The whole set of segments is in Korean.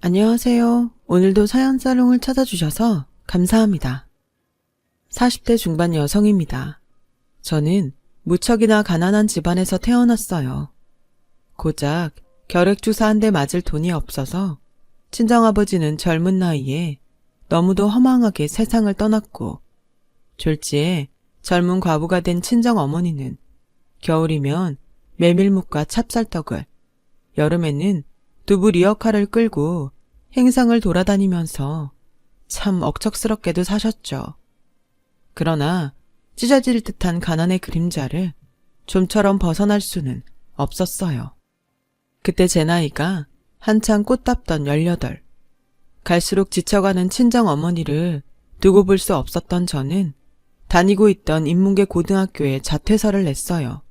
안녕하세요. 오늘도 사연사롱을 찾아주셔서 감사합니다. 40대 중반 여성입니다. 저는 무척이나 가난한 집안에서 태어났어요. 고작 결핵주사 한 대 맞을 돈이 없어서 친정아버지는 젊은 나이에 너무도 허망하게 세상을 떠났고, 졸지에 젊은 과부가 된 친정어머니는 겨울이면 메밀묵과 찹쌀떡을, 여름에는 두부 리어카를 끌고 행상을 돌아다니면서 참 억척스럽게도 사셨죠. 그러나 찢어질 듯한 가난의 그림자를 좀처럼 벗어날 수는 없었어요. 그때 제 나이가 한창 꽃 땄던 18. 갈수록 지쳐가는 친정어머니를 두고 볼 수 없었던 저는 다니고 있던 인문계 고등학교에 자퇴서를 냈어요.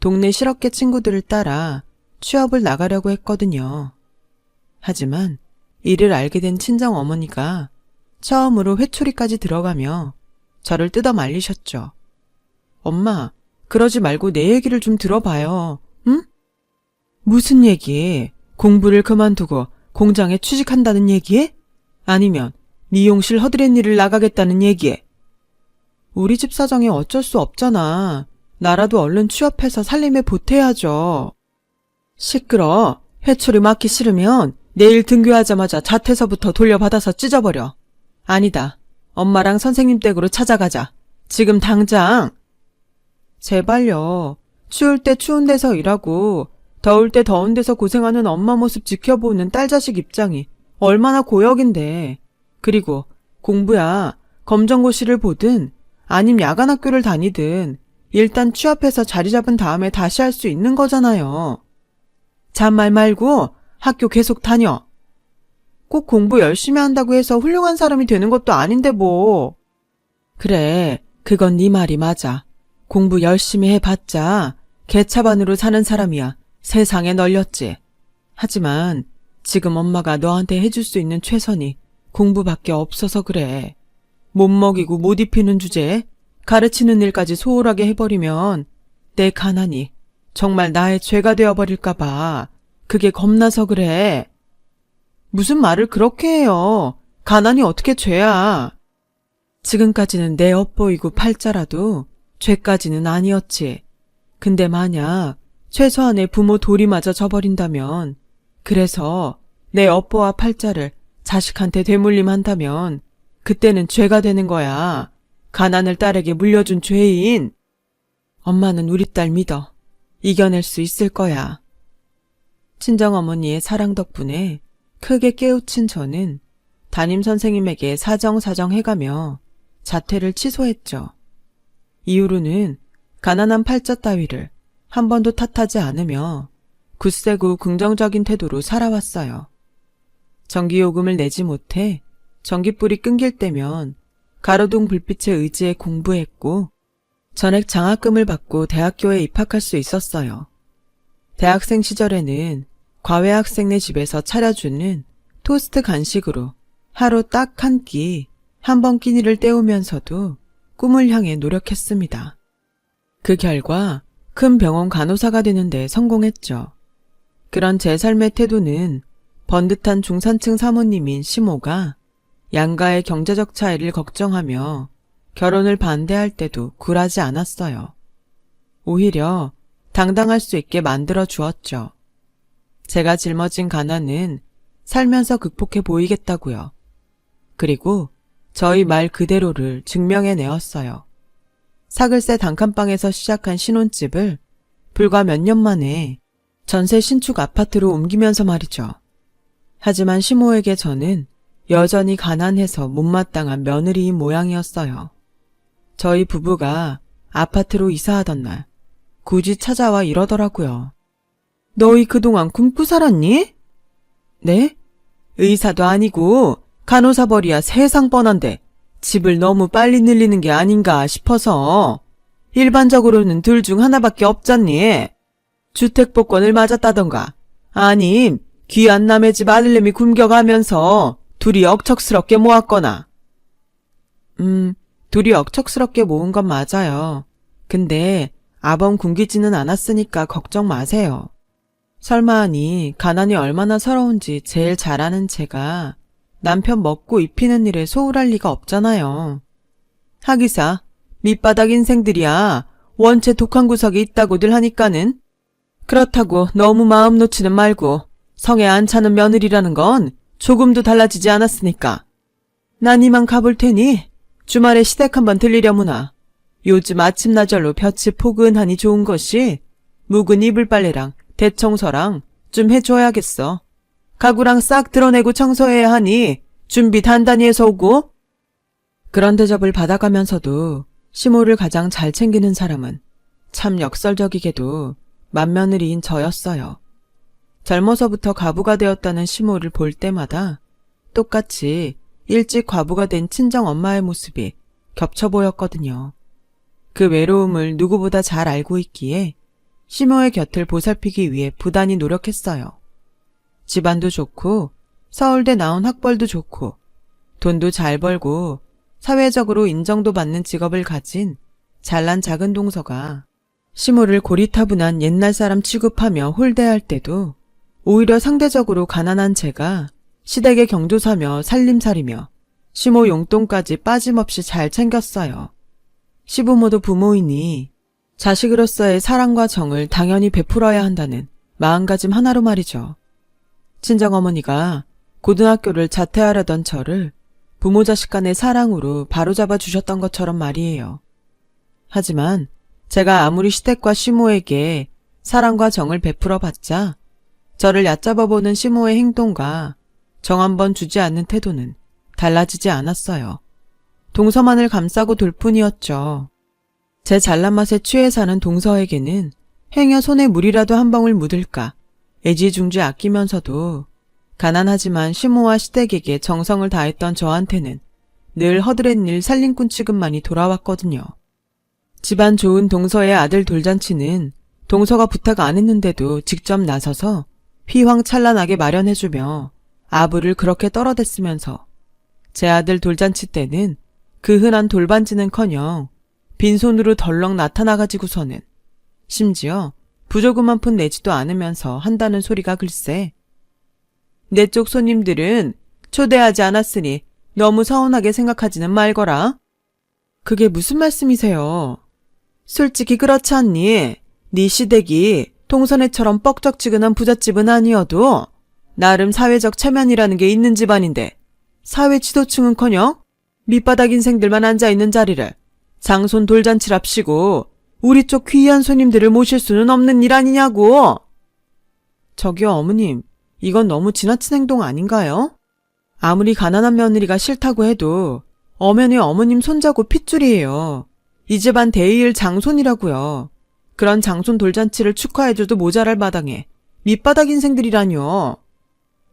동네 실업계 친구들을 따라 취업을 나가려고 했거든요. 하지만 이를 알게 된 친정어머니가 처음으로 회초리까지 들어가며 저를 뜯어 말리셨죠. 엄마, 그러지 말고 내 얘기를 좀 들어봐요. 응? 무슨 얘기? 공부를 그만두고 공장에 취직한다는 얘기에? 아니면 미용실 허드렛 일을 나가겠다는 얘기에? 우리 집 사정이 어쩔 수 없잖아. 나라도 얼른 취업해서 살림에 보태야죠. 시끄러. 회초리 맞기 싫으면 내일 등교하자마자 자퇴서부터 돌려받아서 찢어버려. 아니다. 엄마랑 선생님 댁으로 찾아가자. 지금 당장. 제발요. 추울 때 추운 데서 일하고 더울 때 더운 데서 고생하는 엄마 모습 지켜보는 딸 자식 입장이 얼마나 고역인데. 그리고 공부야. 검정고시를 보든 아님 야간학교를 다니든 일단 취업해서 자리 잡은 다음에 다시 할 수 있는 거잖아요. 잔말 말고 학교 계속 다녀. 꼭 공부 열심히 한다고 해서 훌륭한 사람이 되는 것도 아닌데 뭐. 그래, 그건 네 말이 맞아. 공부 열심히 해봤자 개차반으로 사는 사람이야 세상에 널렸지. 하지만 지금 엄마가 너한테 해줄 수 있는 최선이 공부밖에 없어서 그래. 못 먹이고 못 입히는 주제에 가르치는 일까지 소홀하게 해버리면 내 가난이 정말 나의 죄가 되어버릴까 봐. 그게 겁나서 그래. 무슨 말을 그렇게 해요. 가난이 어떻게 죄야. 지금까지는 내 엿보이고 팔자라도 죄까지는 아니었지. 근데 만약 최소한의 부모 도리마저 져버린다면, 그래서 내 엿보와 팔자를 자식한테 되물림한다면 그때는 죄가 되는 거야. 가난을 딸에게 물려준 죄인. 엄마는 우리 딸 믿어. 이겨낼 수 있을 거야. 친정어머니의 사랑 덕분에 크게 깨우친 저는 담임선생님에게 사정 해가며 자퇴를 취소했죠. 이후로는 가난한 팔자 따위를 한 번도 탓하지 않으며 굳세고 긍정적인 태도로 살아왔어요. 전기요금을 내지 못해 전기불이 끊길 때면 가로등 불빛에 의지해 공부했고, 전액 장학금을 받고 대학교에 입학할 수 있었어요. 대학생 시절에는 과외 학생네 집에서 차려주는 토스트 간식으로 하루 딱 한 끼, 한 번 끼니를 때우면서도 꿈을 향해 노력했습니다. 그 결과 큰 병원 간호사가 되는 데 성공했죠. 그런 제 삶의 태도는 번듯한 중산층 사모님인 시모가 양가의 경제적 차이를 걱정하며 결혼을 반대할 때도 굴하지 않았어요. 오히려 당당할 수 있게 만들어 주었죠. 제가 짊어진 가난은 살면서 극복해 보이겠다고요. 그리고 저희 말 그대로를 증명해내었어요. 사글세 단칸방에서 시작한 신혼집을 불과 몇 년 만에 전세 신축 아파트로 옮기면서 말이죠. 하지만 시모에게 저는 여전히 가난해서 못마땅한 며느리인 모양이었어요. 저희 부부가 아파트로 이사하던 날 굳이 찾아와 이러더라고요. 너희 그동안 굶고 살았니? 네? 의사도 아니고 간호사 벌이야 세상 뻔한데 집을 너무 빨리 늘리는 게 아닌가 싶어서. 일반적으로는 둘 중 하나밖에 없잖니. 주택복권을 맞았다던가 아님 귀한 남의 집 아들내미 굶겨가면서 둘이 억척스럽게 모았거나. 둘이 억척스럽게 모은 건 맞아요. 근데 아범 굶기지는 않았으니까 걱정 마세요. 설마 하니 가난이 얼마나 서러운지 제일 잘 아는 제가 남편 먹고 입히는 일에 소홀할 리가 없잖아요. 하기사 밑바닥 인생들이야 원체 독한 구석이 있다고들 하니까는. 그렇다고 너무 마음 놓지는 말고 성에 안 차는 며느리라는 건 조금도 달라지지 않았으니까. 난 이만 가볼 테니 주말에 시댁 한번 들리려무나. 요즘 아침나절로 볕이 포근하니 좋은 것이 묵은 이불 빨래랑 대청소랑 좀 해줘야겠어. 가구랑 싹 드러내고 청소해야 하니 준비 단단히 해서 오고. 그런 대접을 받아가면서도 시모를 가장 잘 챙기는 사람은 참 역설적이게도 맏며느리인 저였어요. 젊어서부터 과부가 되었다는 시모를 볼 때마다 똑같이 일찍 과부가 된 친정엄마의 모습이 겹쳐 보였거든요. 그 외로움을 누구보다 잘 알고 있기에 시모의 곁을 보살피기 위해 부단히 노력했어요. 집안도 좋고 서울대 나온 학벌도 좋고 돈도 잘 벌고 사회적으로 인정도 받는 직업을 가진 잘난 작은 동서가 시모를 고리타분한 옛날 사람 취급하며 홀대할 때도 오히려 상대적으로 가난한 제가 시댁의 경조사며 살림살이며 시모 용돈까지 빠짐없이 잘 챙겼어요. 시부모도 부모이니 자식으로서의 사랑과 정을 당연히 베풀어야 한다는 마음가짐 하나로 말이죠. 친정어머니가 고등학교를 자퇴하려던 저를 부모 자식 간의 사랑으로 바로잡아 주셨던 것처럼 말이에요. 하지만 제가 아무리 시댁과 시모에게 사랑과 정을 베풀어 봤자 저를 얕잡아보는 시모의 행동과 정 한 번 주지 않는 태도는 달라지지 않았어요. 동서만을 감싸고 돌 뿐이었죠. 제 잘난 맛에 취해 사는 동서에게는 행여 손에 물이라도 한 방울 묻을까 애지중지 아끼면서도 가난하지만 시모와 시댁에게 정성을 다했던 저한테는 늘 허드렛일 살림꾼 취급만이 돌아왔거든요. 집안 좋은 동서의 아들 돌잔치는 동서가 부탁 안 했는데도 직접 나서서 휘황찬란하게 마련해주며 아부를 그렇게 떨어댔으면서 제 아들 돌잔치 때는 그 흔한 돌반지는커녕 빈손으로 덜렁 나타나가지고서는 심지어 부조금 한 푼 내지도 않으면서 한다는 소리가 글쎄. 내 쪽 손님들은 초대하지 않았으니 너무 서운하게 생각하지는 말거라. 그게 무슨 말씀이세요? 솔직히 그렇지 않니? 네 시댁이 동서네처럼 뻑적지근한 부잣집은 아니어도 나름 사회적 체면이라는 게 있는 집안인데 사회 지도층은커녕 밑바닥 인생들만 앉아있는 자리를 장손 돌잔치랍시고 우리 쪽 귀한 손님들을 모실 수는 없는 일 아니냐고. 저기요 어머님, 이건 너무 지나친 행동 아닌가요? 아무리 가난한 며느리가 싫다고 해도 엄연히 어머님 손자고 핏줄이에요. 이 집안 대의일 장손이라고요. 그런 장손 돌잔치를 축하해줘도 모자랄 마당에 밑바닥 인생들이라뇨.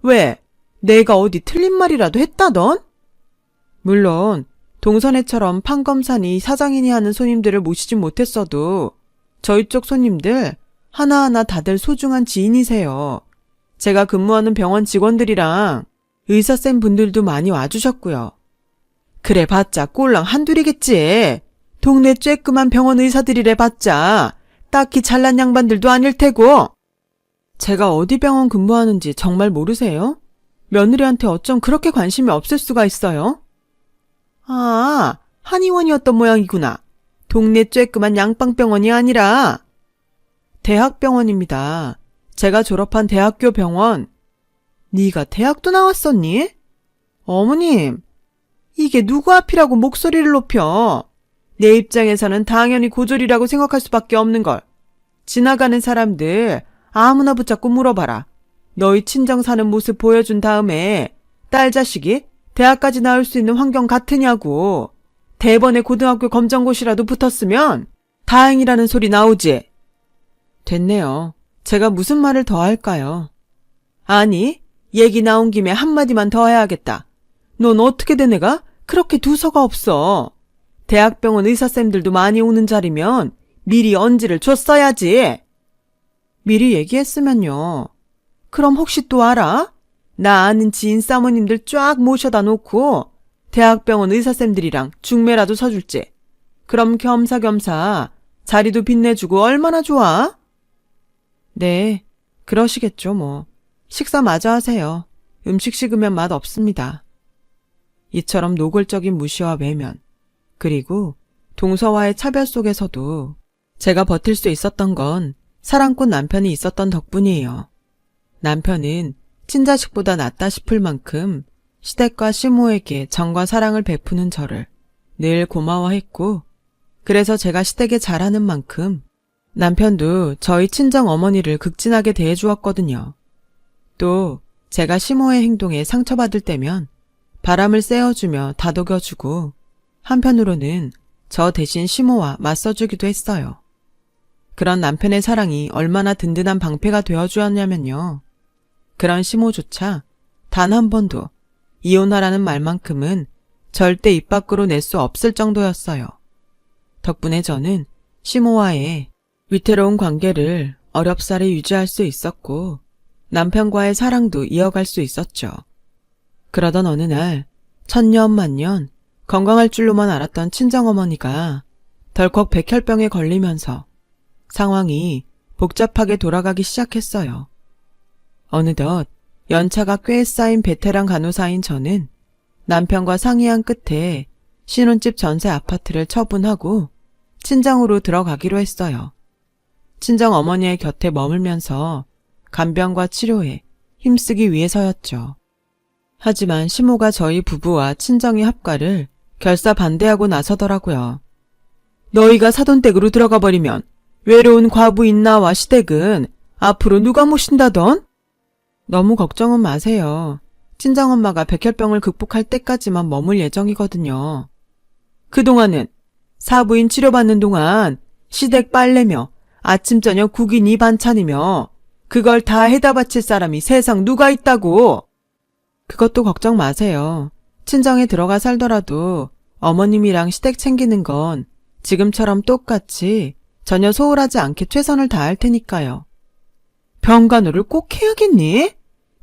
왜? 내가 어디 틀린 말이라도 했다던? 물론 동선애처럼 판검사니 사장이니 하는 손님들을 모시진 못했어도 저희 쪽 손님들 하나하나 다들 소중한 지인이세요. 제가 근무하는 병원 직원들이랑 의사쌤 분들도 많이 와주셨고요. 그래 봤자 꼴랑 한둘이겠지. 동네 쬐끄만 병원 의사들이래 봤자 딱히 잘난 양반들도 아닐 테고. 제가 어디 병원 근무하는지 정말 모르세요? 며느리한테 어쩜 그렇게 관심이 없을 수가 있어요? 아, 한의원이었던 모양이구나. 동네 쬐끄만 양빵병원이 아니라. 대학병원입니다. 제가 졸업한 대학교 병원. 네가 대학도 나왔었니? 어머님, 이게 누구 앞이라고 목소리를 높여. 내 입장에서는 당연히 고졸이라고 생각할 수밖에 없는 걸. 지나가는 사람들 아무나 붙잡고 물어봐라. 너희 친정 사는 모습 보여준 다음에 딸 자식이 대학까지 나올 수 있는 환경 같으냐고. 대번에 고등학교 검정고시라도 붙었으면 다행이라는 소리 나오지. 됐네요. 제가 무슨 말을 더 할까요? 아니, 얘기 나온 김에 한마디만 더 해야겠다. 넌 어떻게 된 애가 그렇게 두서가 없어. 대학병원 의사쌤들도 많이 오는 자리면 미리 언지를 줬어야지. 미리 얘기했으면요. 그럼 혹시 또 알아? 나 아는 지인 사모님들 쫙 모셔다 놓고 대학병원 의사쌤들이랑 중매라도 서줄지. 그럼 겸사겸사 자리도 빛내주고 얼마나 좋아? 네, 그러시겠죠, 뭐. 식사 마저 하세요. 음식 식으면 맛 없습니다. 이처럼 노골적인 무시와 외면, 그리고 동서와의 차별 속에서도 제가 버틸 수 있었던 건 사랑꾼 남편이 있었던 덕분이에요. 남편은 친자식보다 낫다 싶을 만큼 시댁과 시모에게 정과 사랑을 베푸는 저를 늘 고마워했고, 그래서 제가 시댁에 잘하는 만큼 남편도 저희 친정 어머니를 극진하게 대해주었거든요. 또 제가 시모의 행동에 상처받을 때면 바람을 쐬어주며 다독여주고, 한편으로는 저 대신 시모와 맞서주기도 했어요. 그런 남편의 사랑이 얼마나 든든한 방패가 되어주었냐면요. 그런 시모조차 단 한 번도 이혼하라는 말만큼은 절대 입 밖으로 낼 수 없을 정도였어요. 덕분에 저는 시모와의 위태로운 관계를 어렵사리 유지할 수 있었고, 남편과의 사랑도 이어갈 수 있었죠. 그러던 어느 날 천년만년 건강할 줄로만 알았던 친정어머니가 덜컥 백혈병에 걸리면서 상황이 복잡하게 돌아가기 시작했어요. 어느덧 연차가 꽤 쌓인 베테랑 간호사인 저는 남편과 상의한 끝에 신혼집 전세 아파트를 처분하고 친정으로 들어가기로 했어요. 친정 어머니의 곁에 머물면서 간병과 치료에 힘쓰기 위해서였죠. 하지만 시모가 저희 부부와 친정의 합가를 결사 반대하고 나서더라고요. 너희가 사돈댁으로 들어가 버리면 외로운 과부인 나와 시댁은 앞으로 누가 모신다던? 너무 걱정은 마세요. 친정엄마가 백혈병을 극복할 때까지만 머물 예정이거든요. 그동안은 사부인 치료받는 동안 시댁 빨래며 아침 저녁 국인이 반찬이며 그걸 다 해다 바칠 사람이 세상 누가 있다고. 그것도 걱정 마세요. 친정에 들어가 살더라도 어머님이랑 시댁 챙기는 건 지금처럼 똑같이 전혀 소홀하지 않게 최선을 다할 테니까요. 병간호를 꼭 해야겠니?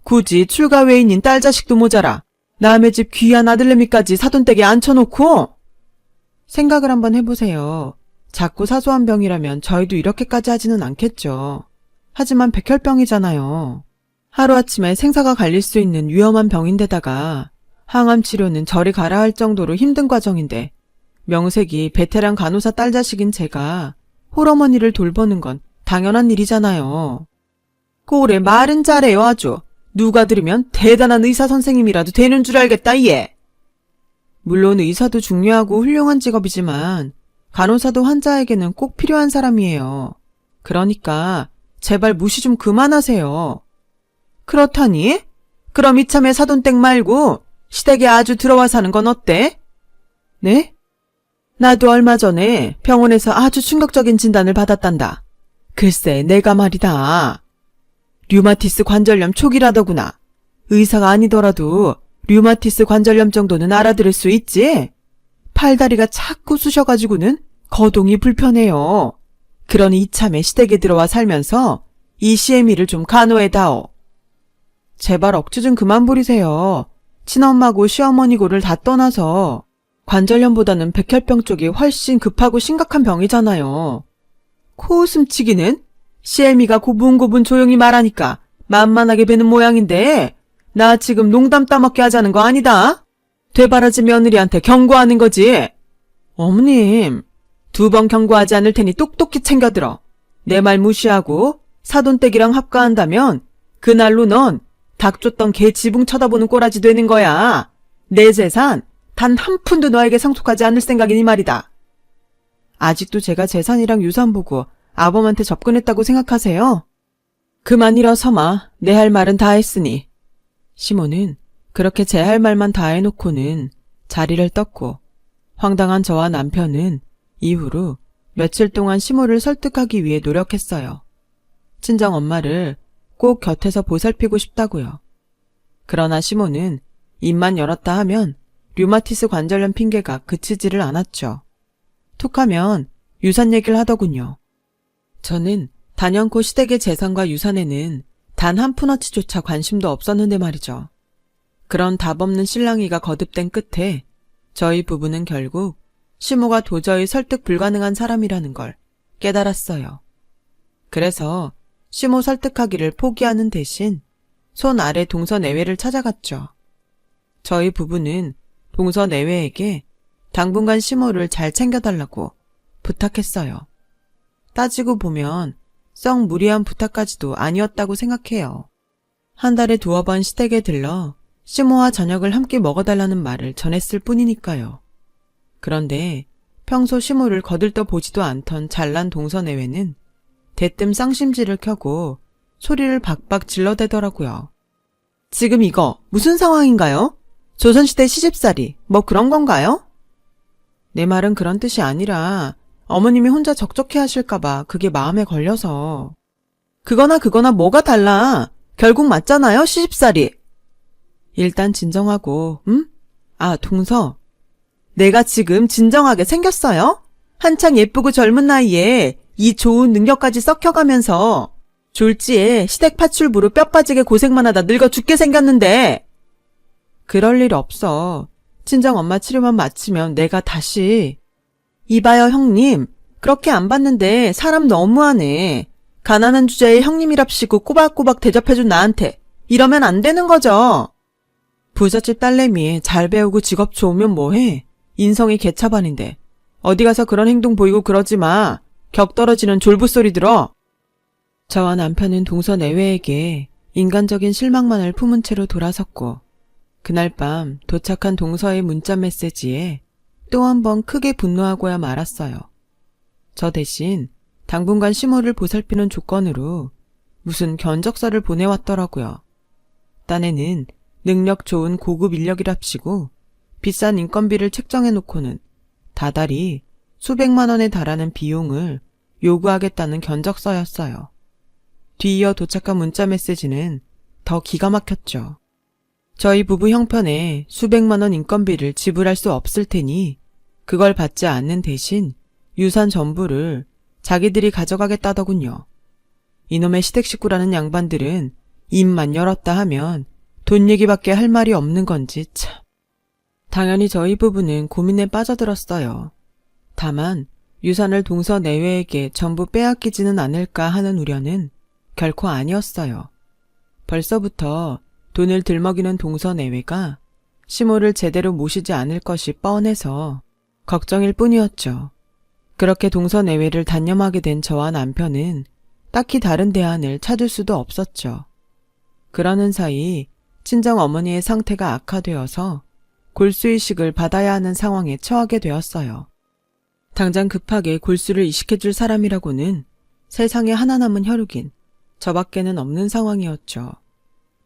굳이 출가 외인인 딸 자식도 모자라 남의 집 귀한 아들내미까지 사돈댁에 앉혀놓고? 생각을 한번 해보세요. 작고 사소한 병이라면 저희도 이렇게까지 하지는 않겠죠. 하지만 백혈병이잖아요. 하루아침에 생사가 갈릴 수 있는 위험한 병인데다가 항암 치료는 저리 가라 할 정도로 힘든 과정인데, 명색이 베테랑 간호사 딸 자식인 제가 홀어머니를 돌보는 건 당연한 일이잖아요. 꼴에 말은 잘해요 아주. 누가 들으면 대단한 의사 선생님이라도 되는 줄 알겠다 얘. 물론 의사도 중요하고 훌륭한 직업이지만 간호사도 환자에게는 꼭 필요한 사람이에요. 그러니까 제발 무시 좀 그만하세요. 그렇다니? 그럼 이참에 사돈댁 말고 시댁에 아주 들어와 사는 건 어때? 네? 나도 얼마 전에 병원에서 아주 충격적인 진단을 받았단다. 글쎄 내가 말이다. 류마티스 관절염 초기라더구나. 의사가 아니더라도 류마티스 관절염 정도는 알아들을 수 있지? 팔다리가 자꾸 쑤셔가지고는 거동이 불편해요. 그러니 이참에 시댁에 들어와 살면서 이 CME를 좀 간호해다오. 제발 억지 좀 그만 부리세요. 친엄마고 시어머니고를 다 떠나서 관절염보다는 백혈병 쪽이 훨씬 급하고 심각한 병이잖아요. 코웃음치기는 CME가 고분고분 조용히 말하니까 만만하게 뵈는 모양인데 나 지금 농담 따먹게 하자는 거 아니다. 되바라지 며느리한테 경고하는 거지. 어머님, 2번 경고하지 않을 테니 똑똑히 챙겨들어. 내 말 무시하고 사돈댁이랑 합가한다면 그날로 넌 닭 쫓던 개 지붕 쳐다보는 꼬라지 되는 거야. 내 재산 단 한 푼도 너에게 상속하지 않을 생각이니 말이다. 아직도 제가 재산이랑 유산 보고 아범한테 접근했다고 생각하세요? 그만 일어서마. 내 할 말은 다 했으니. 시모는 그렇게 제 할 말만 다 해놓고는 자리를 떴고, 황당한 저와 남편은 이후로 며칠 동안 시모를 설득하기 위해 노력했어요. 친정 엄마를 꼭 곁에서 보살피고 싶다고요. 그러나 시모는 입만 열었다 하면 류마티스 관절염 핑계가 그치지를 않았죠. 툭하면 유산 얘기를 하더군요. 저는 단연코 시댁의 재산과 유산에는 단 한 푼어치조차 관심도 없었는데 말이죠. 그런 답없는 실랑이가 거듭된 끝에 저희 부부는 결국 시모가 도저히 설득 불가능한 사람이라는 걸 깨달았어요. 그래서 시모 설득하기를 포기하는 대신 손 아래 동서내외를 찾아갔죠. 저희 부부는 동서내외에게 당분간 시모를 잘 챙겨달라고 부탁했어요. 따지고 보면 썩 무리한 부탁까지도 아니었다고 생각해요. 한 달에 2번 시댁에 들러 시모와 저녁을 함께 먹어달라는 말을 전했을 뿐이니까요. 그런데 평소 시모를 거들떠 보지도 않던 잘난 동서내외는 대뜸 쌍심지를 켜고 소리를 박박 질러대더라고요. 지금 이거 무슨 상황인가요? 조선시대 시집살이 뭐 그런 건가요? 내 말은 그런 뜻이 아니라 어머님이 혼자 적적해 하실까봐 그게 마음에 걸려서. 그거나 뭐가 달라. 결국 맞잖아요, 시집살이. 일단 진정하고, 응? 아, 동서. 내가 지금 진정하게 생겼어요? 한창 예쁘고 젊은 나이에 이 좋은 능력까지 썩혀가면서 졸지에 시댁 파출부로 뼈 빠지게 고생만 하다 늙어 죽게 생겼는데. 그럴 일 없어. 친정 엄마 치료만 마치면 내가 다시. 이봐요, 형님. 그렇게 안 봤는데 사람 너무하네. 가난한 주제에 형님이랍시고 꼬박꼬박 대접해준 나한테 이러면 안 되는 거죠. 부잣집 딸내미 잘 배우고 직업 좋으면 뭐해. 인성이 개차반인데 어디 가서 그런 행동 보이고 그러지 마. 격 떨어지는 졸부소리 들어. 저와 남편은 동서내외에게 인간적인 실망만을 품은 채로 돌아섰고 그날 밤 도착한 동서의 문자 메시지에 또 한 번 크게 분노하고야 말았어요. 저 대신 당분간 시모를 보살피는 조건으로 무슨 견적서를 보내왔더라고요. 딴에는 능력 좋은 고급 인력이랍시고 비싼 인건비를 책정해놓고는 다달이 수백만 원에 달하는 비용을 요구하겠다는 견적서였어요. 뒤이어 도착한 문자 메시지는 더 기가 막혔죠. 저희 부부 형편에 수백만 원 인건비를 지불할 수 없을 테니 그걸 받지 않는 대신 유산 전부를 자기들이 가져가겠다더군요. 이놈의 시댁 식구라는 양반들은 입만 열었다 하면 돈 얘기밖에 할 말이 없는 건지 참. 당연히 저희 부부는 고민에 빠져들었어요. 다만 유산을 동서내외에게 전부 빼앗기지는 않을까 하는 우려는 결코 아니었어요. 벌써부터 돈을 들먹이는 동서내외가 시모를 제대로 모시지 않을 것이 뻔해서 걱정일 뿐이었죠. 그렇게 동서내외를 단념하게 된 저와 남편은 딱히 다른 대안을 찾을 수도 없었죠. 그러는 사이 친정 어머니의 상태가 악화되어서 골수이식을 받아야 하는 상황에 처하게 되었어요. 당장 급하게 골수를 이식해줄 사람이라고는 세상에 하나 남은 혈육인 저밖에는 없는 상황이었죠.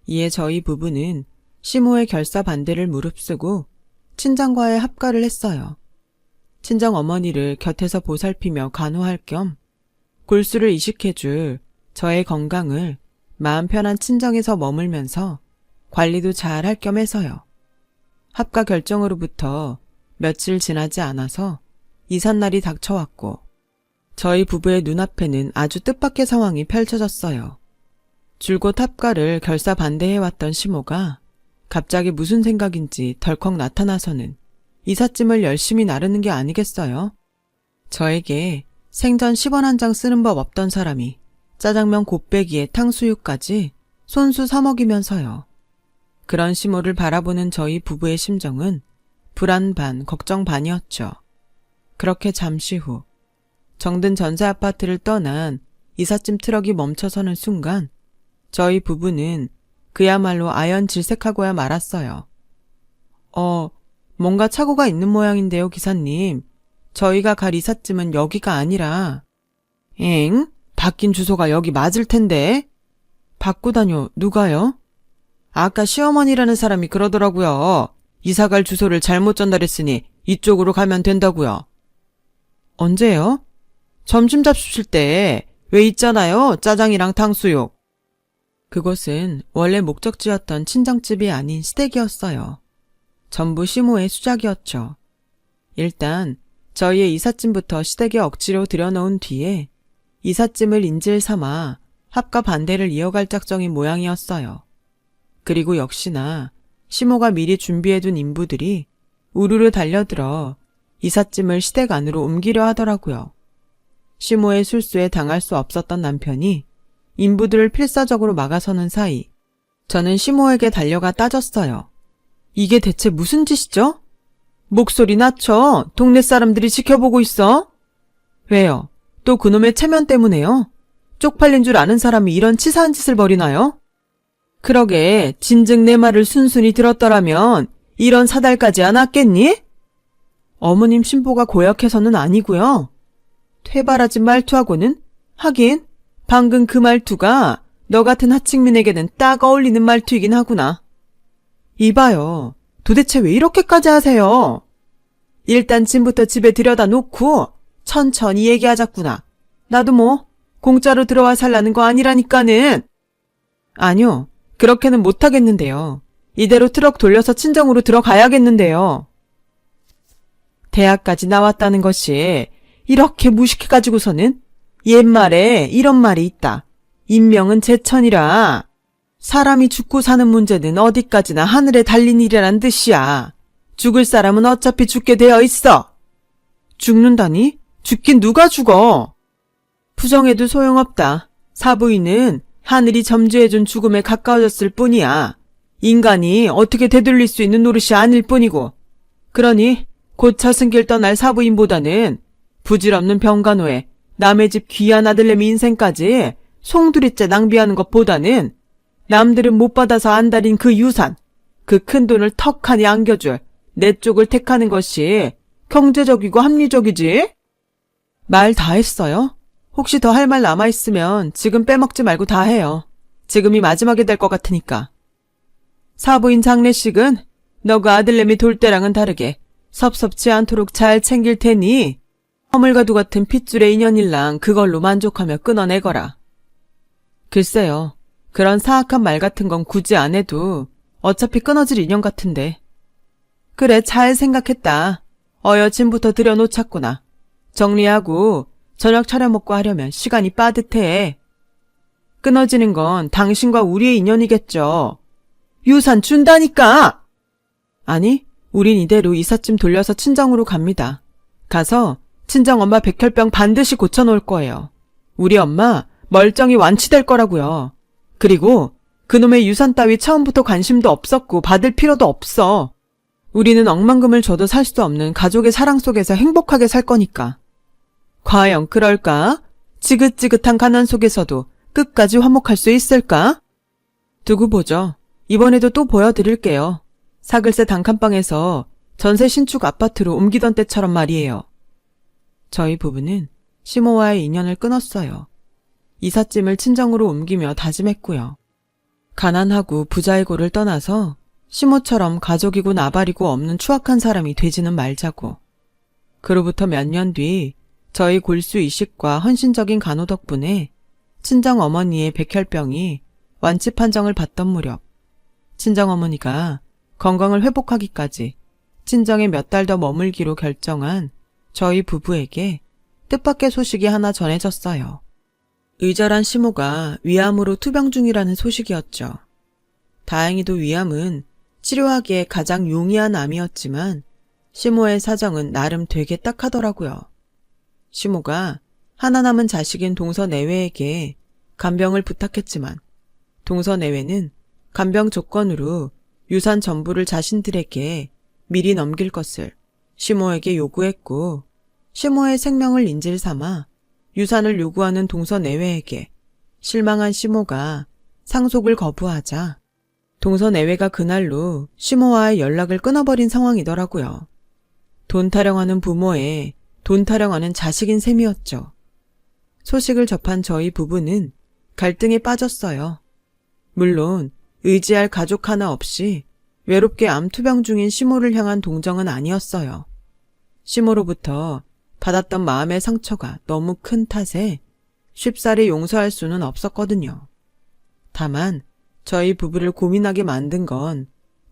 이에 저희 부부는 시모의 결사 반대를 무릅쓰고 친정과의 합가를 했어요. 친정 어머니를 곁에서 보살피며 간호할 겸 골수를 이식해줄 저의 건강을 마음 편한 친정에서 머물면서 관리도 잘 할 겸 해서요. 합가 결정으로부터 며칠 지나지 않아서 이삿날이 닥쳐왔고 저희 부부의 눈앞에는 아주 뜻밖의 상황이 펼쳐졌어요. 줄곧 합가를 결사 반대해왔던 시모가 갑자기 무슨 생각인지 덜컥 나타나서는 이삿짐을 열심히 나르는 게 아니겠어요? 저에게 생전 10원 한 장 쓰는 법 없던 사람이 짜장면 곱빼기에 탕수육까지 손수 사먹이면서요. 그런 시모를 바라보는 저희 부부의 심정은 불안 반 걱정 반이었죠. 그렇게 잠시 후 정든 전세 아파트를 떠난 이삿짐 트럭이 멈춰서는 순간 저희 부부는 그야말로 아연질색하고야 말았어요. 뭔가 착오가 있는 모양인데요, 기사님. 저희가 갈 이삿짐은 여기가 아니라. 엥? 바뀐 주소가 여기 맞을 텐데. 바꾸다뇨, 누가요? 아까 시어머니라는 사람이 그러더라고요. 이사갈 주소를 잘못 전달했으니 이쪽으로 가면 된다고요. 언제요? 점심 잡수실 때 왜 있잖아요, 짜장이랑 탕수육. 그곳은 원래 목적지였던 친정집이 아닌 시댁이었어요. 전부 시모의 수작이었죠. 일단 저희의 이삿짐부터 시댁에 억지로 들여놓은 뒤에 이삿짐을 인질 삼아 합가 반대를 이어갈 작정인 모양이었어요. 그리고 역시나 시모가 미리 준비해둔 인부들이 우르르 달려들어 이삿짐을 시댁 안으로 옮기려 하더라고요. 시모의 술수에 당할 수 없었던 남편이 인부들을 필사적으로 막아서는 사이 저는 시모에게 달려가 따졌어요. 이게 대체 무슨 짓이죠? 목소리 낮춰. 동네 사람들이 지켜보고 있어. 왜요? 또 그놈의 체면 때문에요? 쪽팔린 줄 아는 사람이 이런 치사한 짓을 벌이나요? 그러게 진즉 내 말을 순순히 들었더라면 이런 사달까지 안 왔겠니? 어머님 신보가 고약해서는 아니고요. 퇴발하진 말투하고는 하긴 방금 그 말투가 너 같은 하층민에게는 딱 어울리는 말투이긴 하구나. 이봐요. 도대체 왜 이렇게까지 하세요? 일단 짐부터 집에 들여다 놓고 천천히 얘기하자꾸나. 나도 뭐 공짜로 들어와 살라는 거 아니라니까는. 아니요. 그렇게는 못하겠는데요. 이대로 트럭 돌려서 친정으로 들어가야겠는데요. 대학까지 나왔다는 것이 이렇게 무식해가지고서는 옛말에 이런 말이 있다. 인명은 제천이라. 사람이 죽고 사는 문제는 어디까지나 하늘에 달린 일이란 뜻이야. 죽을 사람은 어차피 죽게 되어 있어. 죽는다니? 죽긴 누가 죽어? 부정해도 소용없다. 사부인은 하늘이 점주해준 죽음에 가까워졌을 뿐이야. 인간이 어떻게 되돌릴 수 있는 노릇이 아닐 뿐이고. 그러니 곧 저승길 떠날 사부인보다는 부질없는 병간호에 남의 집 귀한 아들내미 인생까지 송두리째 낭비하는 것보다는 남들은 못 받아서 안달인 그 유산, 그 큰돈을 턱하니 안겨줄 내 쪽을 택하는 것이 경제적이고 합리적이지? 말 다 했어요? 혹시 더 할 말 남아있으면 지금 빼먹지 말고 다 해요. 지금이 마지막이 될 것 같으니까. 사부인 장례식은 너가 아들내미 돌 때랑은 다르게 섭섭지 않도록 잘 챙길 테니 허물과도 같은 핏줄의 인연일랑 그걸로 만족하며 끊어내거라. 글쎄요. 그런 사악한 말 같은 건 굳이 안 해도 어차피 끊어질 인연 같은데. 그래, 잘 생각했다. 어여침부터 들여놓자꾸나. 정리하고 저녁 차려 먹고 하려면 시간이 빠듯해. 끊어지는 건 당신과 우리의 인연이겠죠. 유산 준다니까! 아니, 우린 이대로 이삿짐 돌려서 친정으로 갑니다. 가서 친정엄마 백혈병 반드시 고쳐놓을 거예요. 우리 엄마 멀쩡히 완치될 거라고요. 그리고 그놈의 유산 따위 처음부터 관심도 없었고 받을 필요도 없어. 우리는 억만금을 줘도 살 수 없는 가족의 사랑 속에서 행복하게 살 거니까. 과연 그럴까? 지긋지긋한 가난 속에서도 끝까지 화목할 수 있을까? 두고 보죠. 이번에도 또 보여드릴게요. 사글세 단칸방에서 전세 신축 아파트로 옮기던 때처럼 말이에요. 저희 부부는 시모와의 인연을 끊었어요. 이삿짐을 친정으로 옮기며 다짐했고요. 가난하고 부자의 고를 떠나서 시모처럼 가족이고 나발이고 없는 추악한 사람이 되지는 말자고. 그로부터 몇 년 뒤 저희 골수 이식과 헌신적인 간호 덕분에 친정어머니의 백혈병이 완치 판정을 받던 무렵 친정어머니가 건강을 회복하기까지 친정에 몇 달 더 머물기로 결정한 저희 부부에게 뜻밖의 소식이 하나 전해졌어요. 의절한 시모가 위암으로 투병 중이라는 소식이었죠. 다행히도 위암은 치료하기에 가장 용이한 암이었지만 시모의 사정은 나름 되게 딱하더라고요. 시모가 하나 남은 자식인 동서내외에게 간병을 부탁했지만 동서내외는 간병 조건으로 유산 전부를 자신들에게 미리 넘길 것을 시모에게 요구했고 시모의 생명을 인질 삼아 유산을 요구하는 동서내외에게 실망한 시모가 상속을 거부하자 동서내외가 그날로 시모와의 연락을 끊어버린 상황이더라고요. 돈 타령하는 부모에 돈 타령하는 자식인 셈이었죠. 소식을 접한 저희 부부는 갈등에 빠졌어요. 물론 의지할 가족 하나 없이 외롭게 암투병 중인 시모를 향한 동정은 아니었어요. 시모로부터 받았던 마음의 상처가 너무 큰 탓에 쉽사리 용서할 수는 없었거든요. 다만 저희 부부를 고민하게 만든 건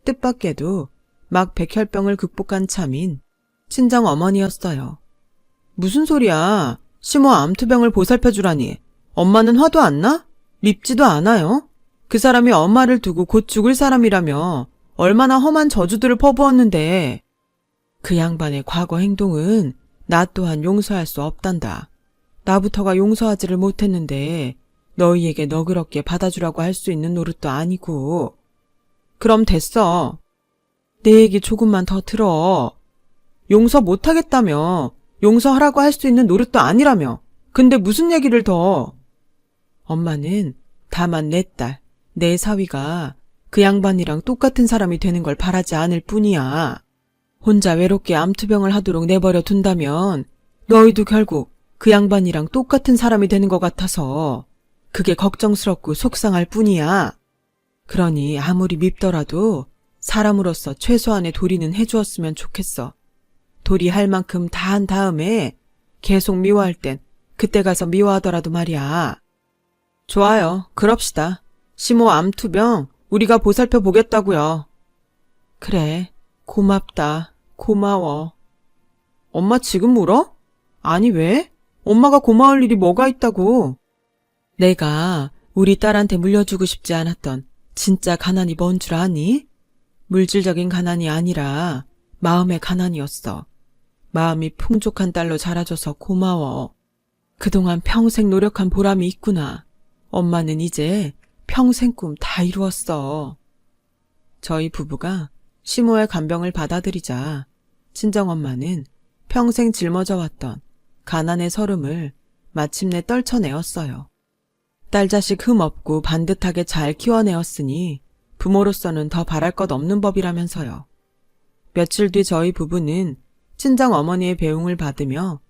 뜻밖에도 막 백혈병을 극복한 참인 친정 어머니였어요. 무슨 소리야. 시모 암투병을 보살펴주라니. 엄마는 화도 안 나? 밉지도 않아요? 그 사람이 엄마를 두고 곧 죽을 사람이라며 얼마나 험한 저주들을 퍼부었는데. 그 양반의 과거 행동은 나 또한 용서할 수 없단다. 나부터가 용서하지를 못했는데 너희에게 너그럽게 받아주라고 할 수 있는 노릇도 아니고. 그럼 됐어. 내 얘기 조금만 더 들어. 용서 못하겠다며. 용서하라고 할 수 있는 노릇도 아니라며. 근데 무슨 얘기를 더. 엄마는 다만 내 딸, 내 사위가 그 양반이랑 똑같은 사람이 되는 걸 바라지 않을 뿐이야. 혼자 외롭게 암투병을 하도록 내버려 둔다면 너희도 결국 그 양반이랑 똑같은 사람이 되는 것 같아서 그게 걱정스럽고 속상할 뿐이야. 그러니 아무리 밉더라도 사람으로서 최소한의 도리는 해주었으면 좋겠어. 도리할 만큼 다 한 다음에 계속 미워할 땐 그때 가서 미워하더라도 말이야. 좋아요. 그럽시다. 시모 암투병 우리가 보살펴 보겠다고요. 그래. 고맙다. 고마워. 엄마 지금 울어? 아니 왜? 엄마가 고마울 일이 뭐가 있다고. 내가 우리 딸한테 물려주고 싶지 않았던 진짜 가난이 뭔 줄 아니? 물질적인 가난이 아니라 마음의 가난이었어. 마음이 풍족한 딸로 자라줘서 고마워. 그동안 평생 노력한 보람이 있구나. 엄마는 이제 평생 꿈 다 이루었어. 저희 부부가 시모의 간병을 받아들이자 친정엄마는 평생 짊어져 왔던 가난의 서름을 마침내 떨쳐내었어요. 딸 자식 흠없고 반듯하게 잘 키워내었으니 부모로서는 더 바랄 것 없는 법이라면서요. 며칠 뒤 저희 부부는 친정어머니의 배웅을 받으며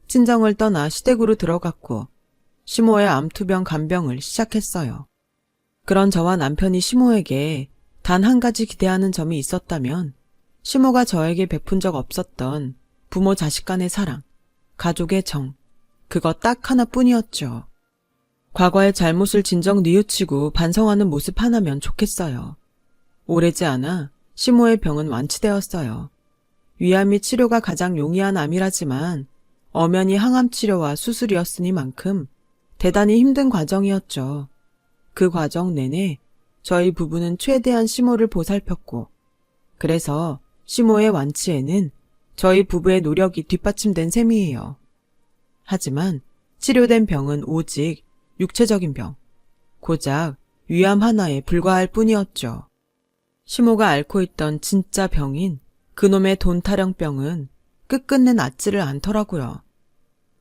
친정을 떠나 시댁으로 들어갔고 시모의 암투병 간병을 시작했어요. 그런 저와 남편이 시모에게 단 한 가지 기대하는 점이 있었다면 시모가 저에게 베푼 적 없었던 부모 자식 간의 사랑, 가족의 정, 그거 딱 하나뿐이었죠. 과거의 잘못을 진정 뉘우치고 반성하는 모습 하나면 좋겠어요. 오래지 않아 시모의 병은 완치되었어요. 위암이 치료가 가장 용이한 암이라지만 엄연히 항암 치료와 수술이었으니만큼 대단히 힘든 과정이었죠. 그 과정 내내 저희 부부는 최대한 시모를 보살폈고 그래서 시모의 완치에는 저희 부부의 노력이 뒷받침된 셈이에요. 하지만 치료된 병은 오직 육체적인 병, 고작 위암 하나에 불과할 뿐이었죠. 시모가 앓고 있던 진짜 병인 그놈의 돈타령병은 끝끝내 낫지를 않더라고요.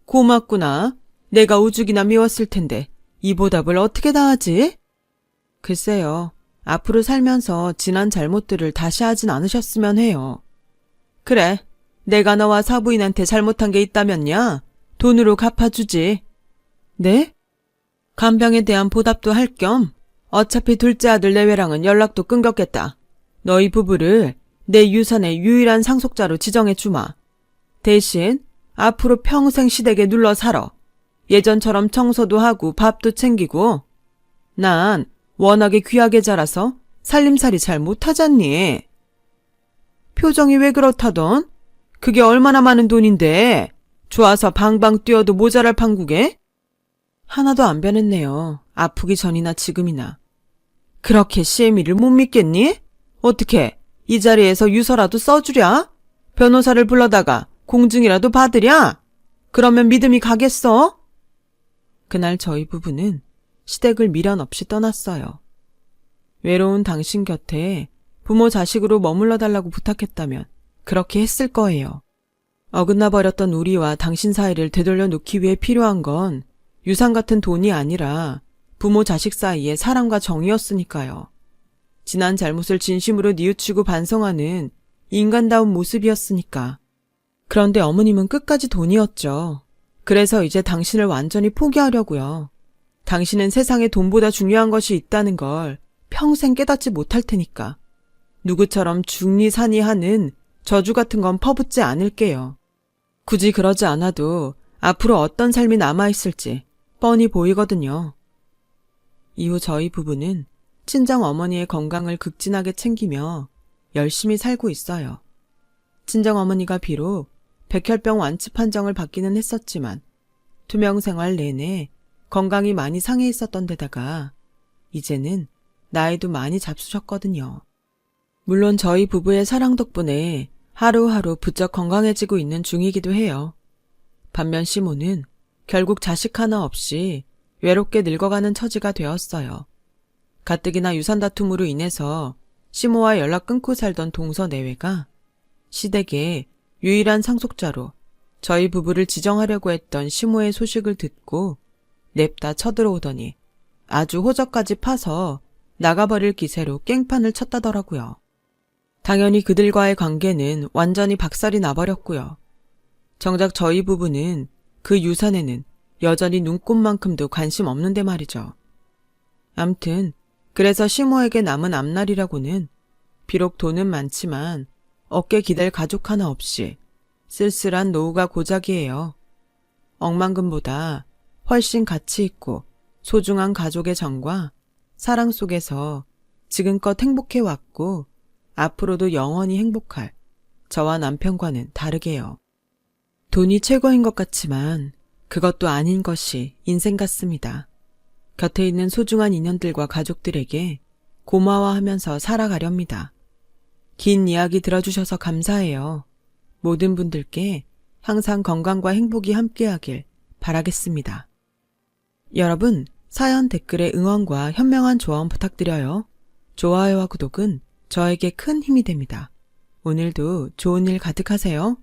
고맙구나. 내가 오죽이나 미웠을 텐데 이 보답을 어떻게 다 하지? 글쎄요. 앞으로 살면서 지난 잘못들을 다시 하진 않으셨으면 해요. 그래. 내가 너와 사부인한테 잘못한 게 있다면야 돈으로 갚아주지. 네? 간병에 대한 보답도 할 겸 어차피 둘째 아들 내외랑은 연락도 끊겼겠다. 너희 부부를 내 유산의 유일한 상속자로 지정해 주마. 대신 앞으로 평생 시댁에 눌러 살아. 예전처럼 청소도 하고 밥도 챙기고. 난 워낙에 귀하게 자라서 살림살이 잘 못하잖니. 표정이 왜 그렇다던? 그게 얼마나 많은 돈인데 좋아서 방방 뛰어도 모자랄 판국에? 하나도 안 변했네요. 아프기 전이나 지금이나. 그렇게 시애미를 못 믿겠니? 어떻게 이 자리에서 유서라도 써주랴? 변호사를 불러다가 공증이라도 받으랴? 그러면 믿음이 가겠어? 그날 저희 부부는 시댁을 미련 없이 떠났어요. 외로운 당신 곁에 부모 자식으로 머물러 달라고 부탁했다면 그렇게 했을 거예요. 어긋나 버렸던 우리와 당신 사이를 되돌려 놓기 위해 필요한 건 유산 같은 돈이 아니라 부모 자식 사이의 사랑과 정이었으니까요. 지난 잘못을 진심으로 뉘우치고 반성하는 인간다운 모습이었으니까. 그런데 어머님은 끝까지 돈이었죠. 그래서 이제 당신을 완전히 포기하려고요. 당신은 세상에 돈보다 중요한 것이 있다는 걸 평생 깨닫지 못할 테니까. 누구처럼 중리산이 하는 저주 같은 건 퍼붓지 않을게요. 굳이 그러지 않아도 앞으로 어떤 삶이 남아있을지 뻔히 보이거든요. 이후 저희 부부는 친정 어머니의 건강을 극진하게 챙기며 열심히 살고 있어요. 친정 어머니가 비록 백혈병 완치 판정을 받기는 했었지만 투병 생활 내내 건강이 많이 상해 있었던 데다가 이제는 나이도 많이 잡수셨거든요. 물론 저희 부부의 사랑 덕분에 하루하루 부쩍 건강해지고 있는 중이기도 해요. 반면 시모는 결국 자식 하나 없이 외롭게 늙어가는 처지가 되었어요. 가뜩이나 유산 다툼으로 인해서 시모와 연락 끊고 살던 동서내외가 시댁의 유일한 상속자로 저희 부부를 지정하려고 했던 시모의 소식을 듣고 냅다 쳐들어오더니 아주 호적까지 파서 나가버릴 기세로 깽판을 쳤다더라고요. 당연히 그들과의 관계는 완전히 박살이 나버렸고요. 정작 저희 부부는 그 유산에는 여전히 눈꼽만큼도 관심 없는데 말이죠. 암튼 그래서 시모에게 남은 앞날이라고는 비록 돈은 많지만 어깨 기댈 가족 하나 없이 쓸쓸한 노후가 고작이에요. 억만금보다 훨씬 가치 있고 소중한 가족의 정과 사랑 속에서 지금껏 행복해왔고 앞으로도 영원히 행복할 저와 남편과는 다르게요. 돈이 최고인 것 같지만 그것도 아닌 것이 인생 같습니다. 곁에 있는 소중한 인연들과 가족들에게 고마워하면서 살아가렵니다. 긴 이야기 들어주셔서 감사해요. 모든 분들께 항상 건강과 행복이 함께하길 바라겠습니다. 여러분, 사연 댓글에 응원과 현명한 조언 부탁드려요. 좋아요와 구독은 저에게 큰 힘이 됩니다. 오늘도 좋은 일 가득하세요.